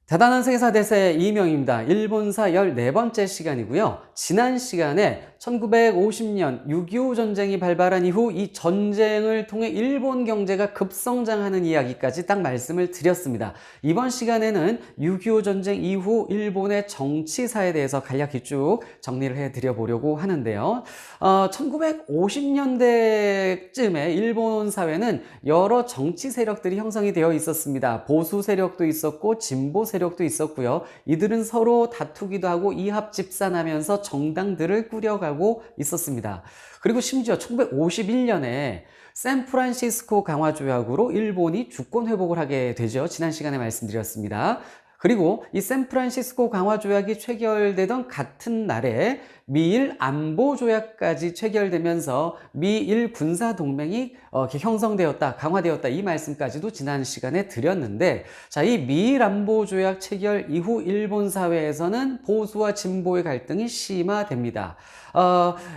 대단한 세계사 대세 이명입니다. 일본사 14번째 시간이고요. 지난 시간에 1950년 6.25 전쟁이 발발한 이후 이 전쟁을 통해 일본 경제가 급성장하는 이야기까지 딱 말씀을 드렸습니다. 이번 시간에는 6.25 전쟁 이후 일본의 정치사에 대해서 간략히 쭉 정리를 해드려 보려고 하는데요. 1950년대쯤에 일본 사회는 여러 정치 세력들이 형성이 되어 있었습니다. 보수 세력도 있었고 진보 세력도 있었고요. 이들은 서로 다투기도 하고 이합 집산하면서 정당들을 꾸려가고 있었습니다. 그리고 심지어 1951년에 샌프란시스코 강화 조약으로 일본이 주권 회복을 하게 되죠. 지난 시간에 말씀드렸습니다. 그리고 이 샌프란시스코 강화 조약이 체결되던 같은 날에 미일 안보 조약까지 체결되면서 미일 군사 동맹이 형성되었다, 강화되었다, 이 말씀까지도 지난 시간에 드렸는데, 자, 이 미일 안보 조약 체결 이후 일본 사회에서는 보수와 진보의 갈등이 심화됩니다.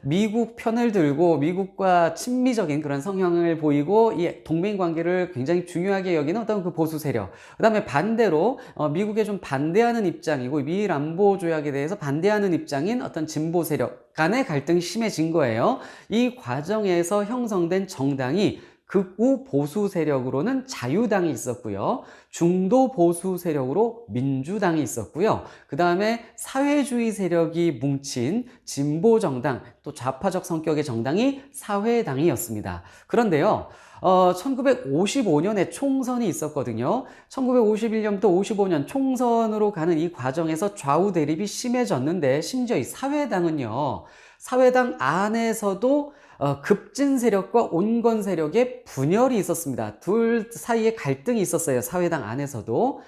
미국 편을 들고 미국과 친미적인 그런 성향을 보이고 이 동맹 관계를 굉장히 중요하게 여기는 어떤 그 보수 세력, 그 다음에 반대로 미국에 좀 반대하는 입장이고 미일 안보 조약에 대해서 반대하는 입장인 어떤 진보 세력 간의 갈등이 심해진 거예요. 이 과정에서 형성된 정당이 극우 보수 세력으로는 자유당이 있었고요. 중도 보수 세력으로 민주당이 있었고요. 그 다음에 사회주의 세력이 뭉친 진보 정당, 또 좌파적 성격의 정당이 사회당이었습니다. 그런데요, 1955년에 총선이 있었거든요. 1951년부터 55년 총선으로 가는 이 과정에서 좌우 대립이 심해졌는데, 심지어 이 사회당은요, 사회당 안에서도 급진 세력과 온건 세력의 분열이 있었습니다. 둘 사이에 갈등이 있었어요. 사회당 안에서도.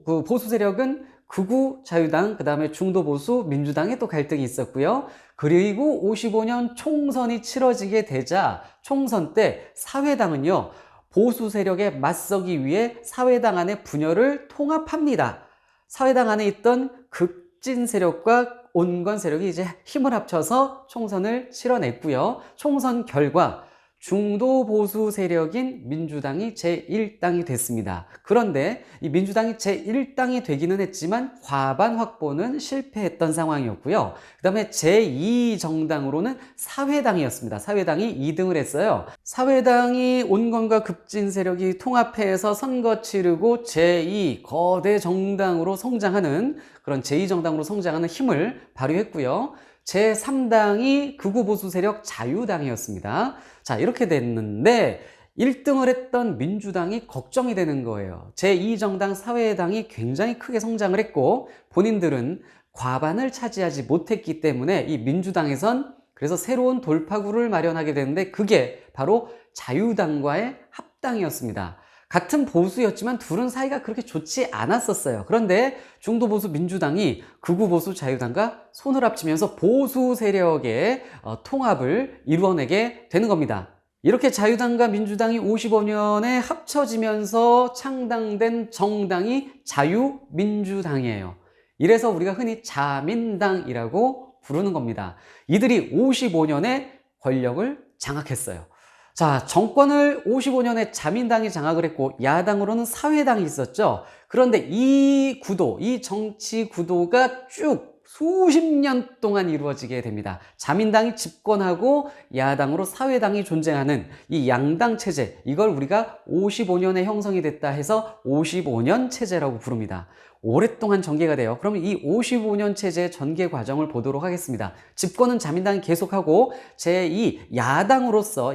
그 보수 세력은 극우 자유당, 그 다음에 중도 보수 민주당에 또 갈등이 있었고요. 그리고 55년 총선이 치러지게 되자 총선 때 사회당은요, 보수 세력에 맞서기 위해 사회당 안의 분열을 통합합니다. 사회당 안에 있던 급진 세력과 온건 세력이 이제 힘을 합쳐서 총선을 치러냈고요. 총선 결과 중도 보수 세력인 민주당이 제1당이 됐습니다. 그런데 이 민주당이 제1당이 되기는 했지만 과반 확보는 실패했던 상황이었고요. 그 다음에 제2정당으로는 사회당이었습니다. 사회당이 2등을 했어요. 사회당이 온건과 급진 세력이 통합해서 선거 치르고 제2 거대 정당으로 성장하는, 그런 제2정당으로 성장하는 힘을 발휘했고요. 제3당이 극우 보수 세력 자유당이었습니다. 자, 이렇게 됐는데 1등을 했던 민주당이 걱정이 되는 거예요. 제2정당 사회당이 굉장히 크게 성장을 했고 본인들은 과반을 차지하지 못했기 때문에 이 민주당에선 그래서 새로운 돌파구를 마련하게 되는데, 그게 바로 자유당과의 합당이었습니다. 같은 보수였지만 둘은 사이가 그렇게 좋지 않았었어요. 그런데 중도보수 민주당이 극우보수 자유당과 손을 합치면서 보수 세력의 통합을 이루어내게 되는 겁니다. 이렇게 자유당과 민주당이 55년에 합쳐지면서 창당된 정당이 자유민주당이에요. 이래서 우리가 흔히 자민당이라고 부르는 겁니다. 이들이 55년에 권력을 장악했어요. 자, 정권을 55년에 자민당이 장악을 했고 야당으로는 사회당이 있었죠. 그런데 이 구도, 이 정치 구도가 쭉 수십 년 동안 이루어지게 됩니다. 자민당이 집권하고 야당으로 사회당이 존재하는 이 양당 체제, 이걸 우리가 55년에 형성이 됐다 해서 55년 체제라고 부릅니다. 오랫동안 전개가 돼요. 그러면 이 55년 체제의 전개 과정을 보도록 하겠습니다. 집권은 자민당이 계속하고 제2 야당으로서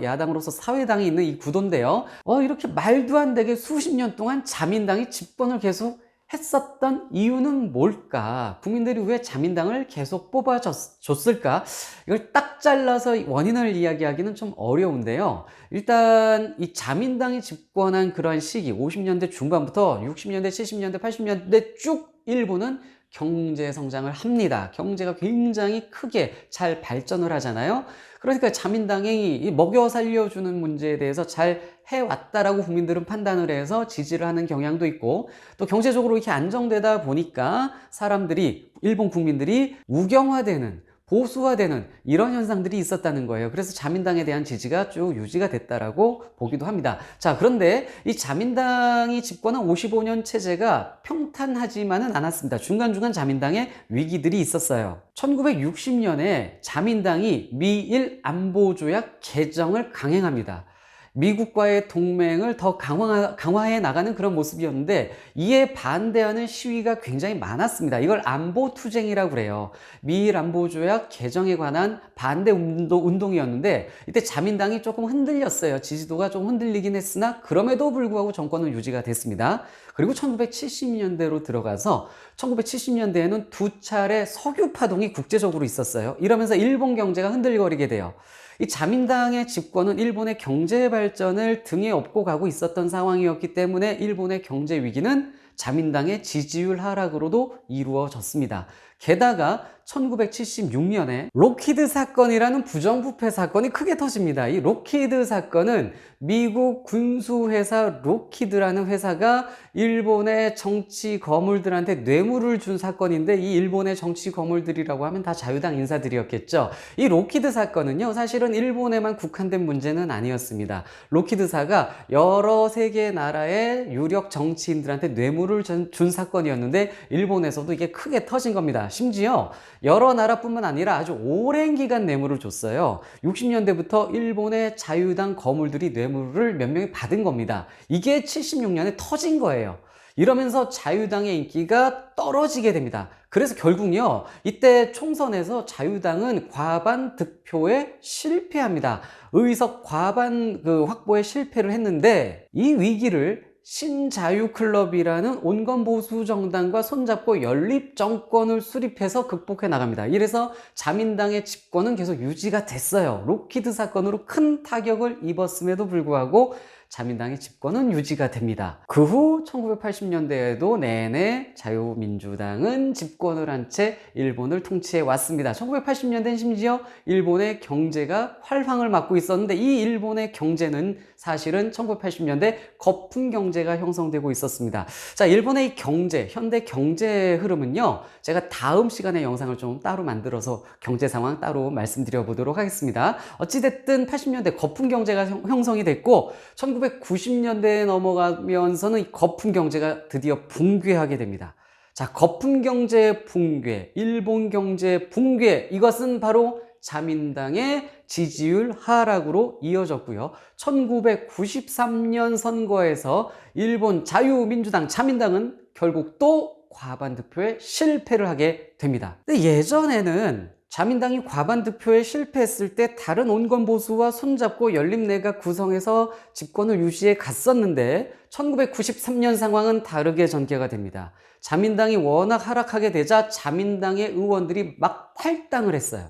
사회당이 있는 이 구도인데요. 이렇게 말도 안 되게 수십 년 동안 자민당이 집권을 계속 했었던 이유는 뭘까? 국민들이 왜 자민당을 계속 뽑아줬을까? 이걸 딱 잘라서 원인을 이야기하기는 좀 어려운데요. 일단 이 자민당이 집권한 그런 시기, 50년대 중반부터 60년대, 70년대, 80년대 쭉 일본은 경제 성장을 합니다. 경제가 굉장히 크게 잘 발전을 하잖아요. 그러니까 자민당이 먹여 살려주는 문제에 대해서 잘 해왔다라고 국민들은 판단을 해서 지지를 하는 경향도 있고, 또 경제적으로 이렇게 안정되다 보니까 사람들이, 일본 국민들이 우경화되는, 보수화되는 이런 현상들이 있었다는 거예요. 그래서 자민당에 대한 지지가 쭉 유지가 됐다라고 보기도 합니다. 자, 그런데 이 자민당이 집권한 55년 체제가 평탄하지만은 않았습니다. 중간중간 자민당의 위기들이 있었어요. 1960년에 자민당이 미일 안보조약 개정을 강행합니다. 미국과의 동맹을 더 강화해 나가는 그런 모습이었는데, 이에 반대하는 시위가 굉장히 많았습니다. 이걸 안보투쟁이라고 그래요. 미일 안보조약 개정에 관한 반대 운동이었는데, 이때 자민당이 조금 흔들렸어요. 지지도가 좀 흔들리긴 했으나 그럼에도 불구하고 정권은 유지가 됐습니다. 그리고 1970년대로 들어가서 1970년대에는 두 차례 석유 파동이 국제적으로 있었어요. 이러면서 일본 경제가 흔들거리게 돼요. 이 자민당의 집권은 일본의 경제 발전을 등에 업고 가고 있었던 상황이었기 때문에 일본의 경제 위기는 자민당의 지지율 하락으로도 이루어졌습니다. 게다가 1976년에 록히드 사건이라는 부정부패 사건이 크게 터집니다. 이 록히드 사건은 미국 군수회사 록히드라는 회사가 일본의 정치 거물들한테 뇌물을 준 사건인데, 이 일본의 정치 거물들이라고 하면 다 자유당 인사들이었겠죠. 이 록히드 사건은요, 사실은 일본에만 국한된 문제는 아니었습니다. 록히드사가 여러 세계 나라의 유력 정치인들한테 뇌물을 준 사건이었는데, 일본에서도 이게 크게 터진 겁니다. 심지어 여러 나라뿐만 아니라 아주 오랜 기간 뇌물을 줬어요. 60년대부터 일본의 자유당 거물들이 뇌물을 몇 명이 받은 겁니다. 이게 76년에 터진 거예요. 이러면서 자유당의 인기가 떨어지게 됩니다. 그래서 결국요, 이때 총선에서 자유당은 과반 득표에 실패합니다. 의석 과반 확보에 실패를 했는데, 이 위기를 신자유클럽이라는 온건보수 정당과 손잡고 연립정권을 수립해서 극복해 나갑니다. 이래서 자민당의 집권은 계속 유지가 됐어요. 록히드 사건으로 큰 타격을 입었음에도 불구하고 자민당의 집권은 유지가 됩니다. 그 후 1980년대에도 내내 자유민주당은 집권을 한 채 일본을 통치해 왔습니다. 1980년대는 심지어 일본의 경제가 활황을 맞고 있었는데, 이 일본의 경제는 사실은 1980년대 거품 경제가 형성되고 있었습니다. 자, 일본의 이 경제, 현대 경제 흐름은요, 제가 다음 시간에 영상을 좀 따로 만들어서 경제 상황 따로 말씀드려 보도록 하겠습니다. 어찌됐든 80년대 거품 경제가 형성이 됐고, 1990년대에 넘어가면서는 이 거품 경제가 드디어 붕괴하게 됩니다. 자, 거품 경제 붕괴, 일본 경제 붕괴, 이것은 바로 자민당의 지지율 하락으로 이어졌고요. 1993년 선거에서 일본 자유민주당, 자민당은 결국 또 과반 득표에 실패를 하게 됩니다. 근데 예전에는 자민당이 과반 득표에 실패했을 때 다른 온건보수와 손잡고 연립내각 구성해서 집권을 유지해 갔었는데, 1993년 상황은 다르게 전개가 됩니다. 자민당이 워낙 하락하게 되자 자민당의 의원들이 막 탈당을 했어요.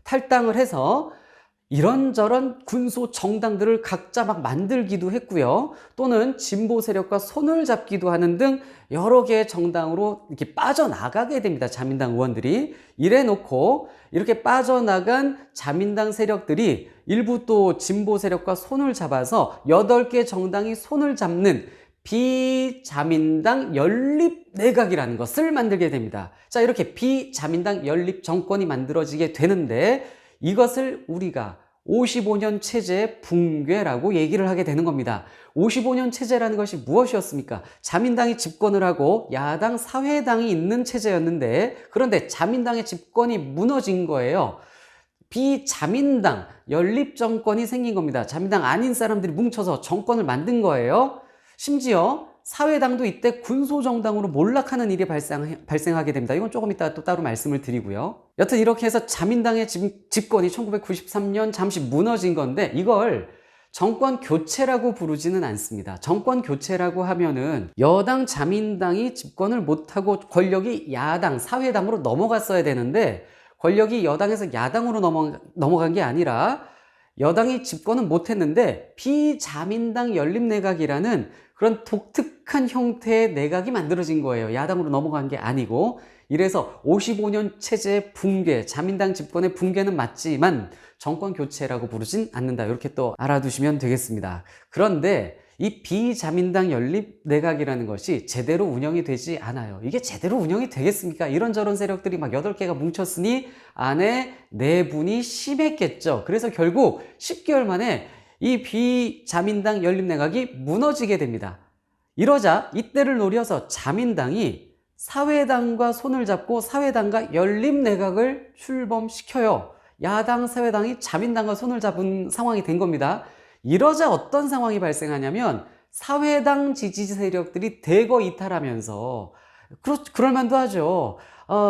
탈당을 해서 이런저런 군소 정당들을 각자 막 만들기도 했고요. 또는 진보 세력과 손을 잡기도 하는 등 여러 개의 정당으로 이렇게 빠져나가게 됩니다. 자민당 의원들이. 이래 놓고 이렇게 빠져나간 자민당 세력들이 일부 또 진보 세력과 손을 잡아서 8개 정당이 손을 잡는 비자민당 연립내각이라는 것을 만들게 됩니다. 자, 이렇게 비자민당 연립 정권이 만들어지게 되는데, 이것을 우리가 55년 체제의 붕괴라고 얘기를 하게 되는 겁니다. 55년 체제라는 것이 무엇이었습니까? 자민당이 집권을 하고 야당 사회당이 있는 체제였는데, 그런데 자민당의 집권이 무너진 거예요. 비자민당 연립정권이 생긴 겁니다. 자민당 아닌 사람들이 뭉쳐서 정권을 만든 거예요. 심지어 사회당도 이때 군소정당으로 몰락하는 일이 발생하게 됩니다. 이건 조금 이따 또 따로 말씀을 드리고요. 여튼 이렇게 해서 자민당의 집권이 1993년 잠시 무너진 건데, 이걸 정권 교체라고 부르지는 않습니다. 정권 교체라고 하면은 여당 자민당이 집권을 못하고 권력이 야당, 사회당으로 넘어갔어야 되는데, 권력이 여당에서 야당으로 넘어간 게 아니라 여당이 집권은 못했는데 비자민당 연립내각이라는 그런 독특한 형태의 내각이 만들어진 거예요. 야당으로 넘어간 게 아니고. 이래서 55년 체제의 붕괴, 자민당 집권의 붕괴는 맞지만 정권 교체라고 부르진 않는다. 이렇게 또 알아두시면 되겠습니다. 그런데 이 비자민당 연립내각이라는 것이 제대로 운영이 되지 않아요. 이게 제대로 운영이 되겠습니까? 이런저런 세력들이 막 8개가 뭉쳤으니 안에 내분이 심했겠죠. 그래서 결국 10개월 만에 이 비자민당 연립내각이 무너지게 됩니다. 이러자 이때를 노려서 자민당이 사회당과 손을 잡고 사회당과 연립내각을 출범시켜요. 야당 사회당이 자민당과 손을 잡은 상황이 된 겁니다. 이러자 어떤 상황이 발생하냐면 사회당 지지 세력들이 대거 이탈하면서 그럴 만도 하죠.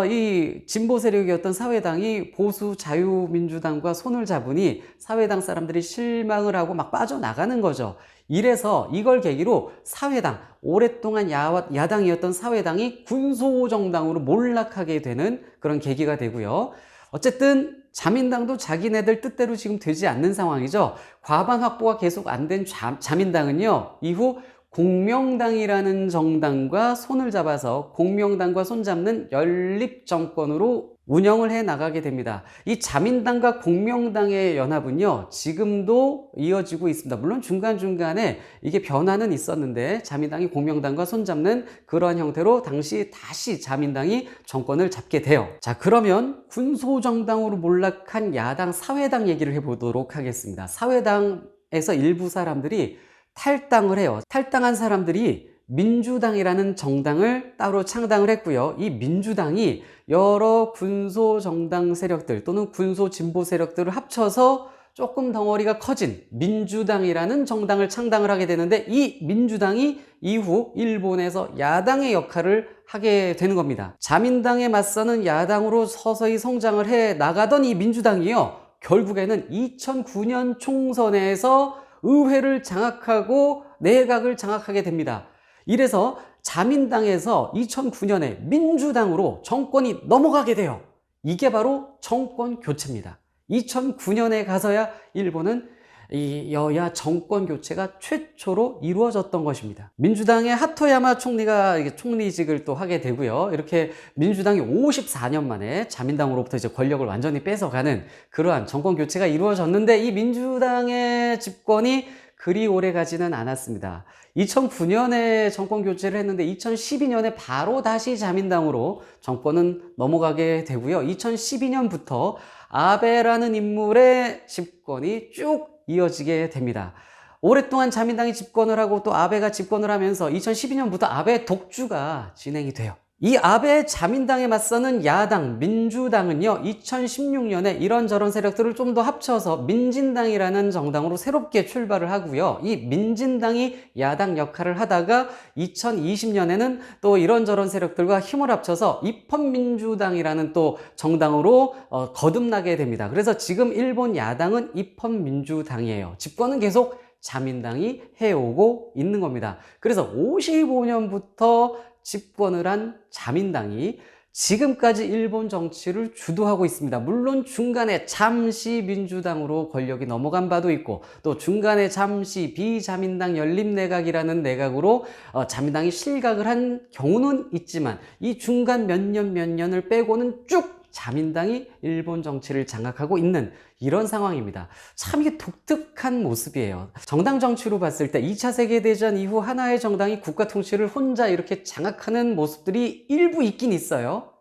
이 진보 세력이었던 사회당이 보수 자유민주당과 손을 잡으니 사회당 사람들이 실망을 하고 막 빠져나가는 거죠. 이래서 이걸 계기로 사회당, 오랫동안 야당이었던 사회당이 군소정당으로 몰락하게 되는 그런 계기가 되고요. 어쨌든 자민당도 자기네들 뜻대로 지금 되지 않는 상황이죠. 과반 확보가 계속 안 된 자민당은요, 이후 공명당이라는 정당과 손을 잡아서 공명당과 손잡는 연립정권으로 운영을 해 나가게 됩니다. 이 자민당과 공명당의 연합은요, 지금도 이어지고 있습니다. 물론 중간중간에 이게 변화는 있었는데 자민당이 공명당과 손잡는 그러한 형태로 당시 다시 자민당이 정권을 잡게 돼요. 자, 그러면 군소정당으로 몰락한 야당 사회당 얘기를 해보도록 하겠습니다. 사회당에서 일부 사람들이 탈당을 해요. 탈당한 사람들이 민주당이라는 정당을 따로 창당을 했고요. 이 민주당이 여러 군소 정당 세력들 또는 군소 진보 세력들을 합쳐서 조금 덩어리가 커진 민주당이라는 정당을 창당을 하게 되는데, 이 민주당이 이후 일본에서 야당의 역할을 하게 되는 겁니다. 자민당에 맞서는 야당으로 서서히 성장을 해 나가던 이 민주당이요, 결국에는 2009년 총선에서 의회를 장악하고 내각을 장악하게 됩니다. 이래서 자민당에서 2009년에 민주당으로 정권이 넘어가게 돼요. 이게 바로 정권 교체입니다. 2009년에 가서야 일본은 이 여야 정권 교체가 최초로 이루어졌던 것입니다. 민주당의 하토야마 총리가 총리직을 또 하게 되고요. 이렇게 민주당이 54년 만에 자민당으로부터 이제 권력을 완전히 뺏어가는 그러한 정권 교체가 이루어졌는데, 이 민주당의 집권이 그리 오래 가지는 않았습니다. 2009년에 정권 교체를 했는데 2012년에 바로 다시 자민당으로 정권은 넘어가게 되고요. 2012년부터 아베라는 인물의 집권이 쭉 이어지게 됩니다. 오랫동안 자민당이 집권을 하고 또 아베가 집권을 하면서 2012년부터 아베 독주가 진행이 돼요. 이 아베 자민당에 맞서는 야당 민주당은요, 2016년에 이런저런 세력들을 좀 더 합쳐서 민진당이라는 정당으로 새롭게 출발을 하고요. 이 민진당이 야당 역할을 하다가 2020년에는 또 이런저런 세력들과 힘을 합쳐서 입헌민주당이라는 또 정당으로 거듭나게 됩니다. 그래서 지금 일본 야당은 입헌민주당이에요. 집권은 계속 자민당이 해오고 있는 겁니다. 그래서 55년부터 집권을 한 자민당이 지금까지 일본 정치를 주도하고 있습니다. 물론 중간에 잠시 민주당으로 권력이 넘어간 바도 있고, 또 중간에 잠시 비자민당 연립내각이라는 내각으로 자민당이 실각을 한 경우는 있지만, 이 중간 몇 년을 빼고는 쭉 자민당이 일본 정치를 장악하고 있는 이런 상황입니다. 참 이게 독특한 모습이에요. 정당 정치로 봤을 때 2차 세계대전 이후 하나의 정당이 국가 통치를 혼자 이렇게 장악하는 모습들이 일부 있긴 있어요.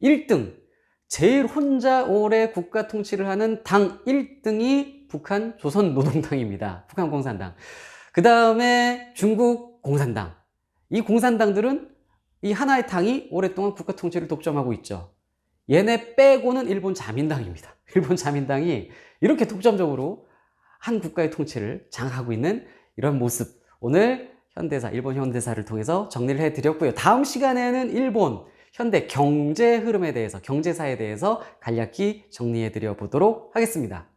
1등, 제일 혼자 오래 국가 통치를 하는 당 1등이 북한 조선노동당입니다. 북한 공산당. 그 다음에 중국 공산당. 이 공산당들은 이 하나의 당이 오랫동안 국가 통치를 독점하고 있죠. 얘네 빼고는 일본 자민당입니다. 일본 자민당이 이렇게 독점적으로 한 국가의 통치를 장악하고 있는 이런 모습, 오늘 현대사, 일본 현대사를 통해서 정리를 해드렸고요. 다음 시간에는 일본 현대 경제 흐름에 대해서, 경제사에 대해서 간략히 정리해드려 보도록 하겠습니다.